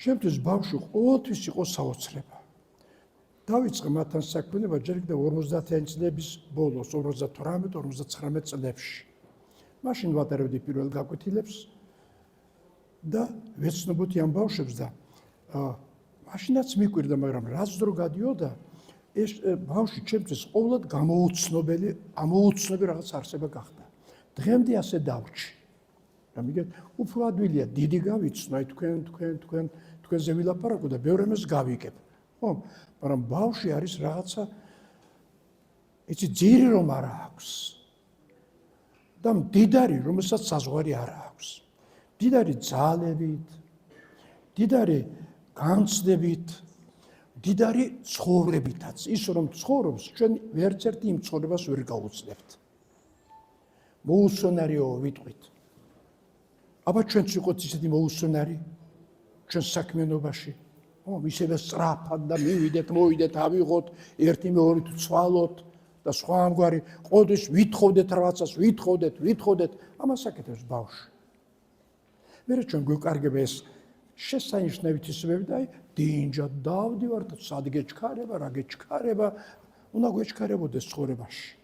Შემთხვევით ბავშვი ყოველთვის იყო საოცრება. დავიწყე მათთან საქმიანობა ჯერ კიდევ 50-იანი წლების ბოლოს, 58-59 წლებში. მაშინ ვატარებდი პირველ გაკვეთილებს და ვეცნობოდი ამ ბავშვებს და მაშინაც მიკვირდა, მაგრამ რაც დრო გადიოდა, ეს ბავშვი ჩემთვის ყოველად ამოუცნობი რაღაც არსება გახდა. დღემდე ასე დავრჩი. ამიტომ უფრო ადვილია დიდი გავიცნო, აი თქვენზე ვილაპარაკო და ბევრ ამას გავიგებ. ხო, მაგრამ ბავშვი არის რაღაცა იცი ძირი რომ არ აქვს. და მდიდარი, რომელსაც საზღვარი არ აქვს. მდიდარი ძალებით, მდიდარი განცდებით, მდიდარი ცხოვრებითაც. ის რომ ცხოვრობს, ჩვენ ვერც ერთი იმ ცხოვრებას ვერ გავუძლებთ. მოუსვენარიო ვიტყვით. აბა ჩვენც ვიყოთ ისეთი მოუსვენარი ჩვენ საქმიანობაში. ისევე სწრაფად და მოვიდეთ, ავიღოთ, ერთი მეორით ვცვალოთ და სხვა ამგვარი ყოველთვის ვითხოვდეთ რაღაცას, ვითხოვდეთ, ამას აკეთებს ბავშვი. მერე ჩვენ გვეკარგება ეს შესანიშნავი თვისებები და დინჯად დავდივართ, სად გეჩქარება, რა გეჩქარება, უნდა გვეჩქარებოდეს ცხოვრებაში.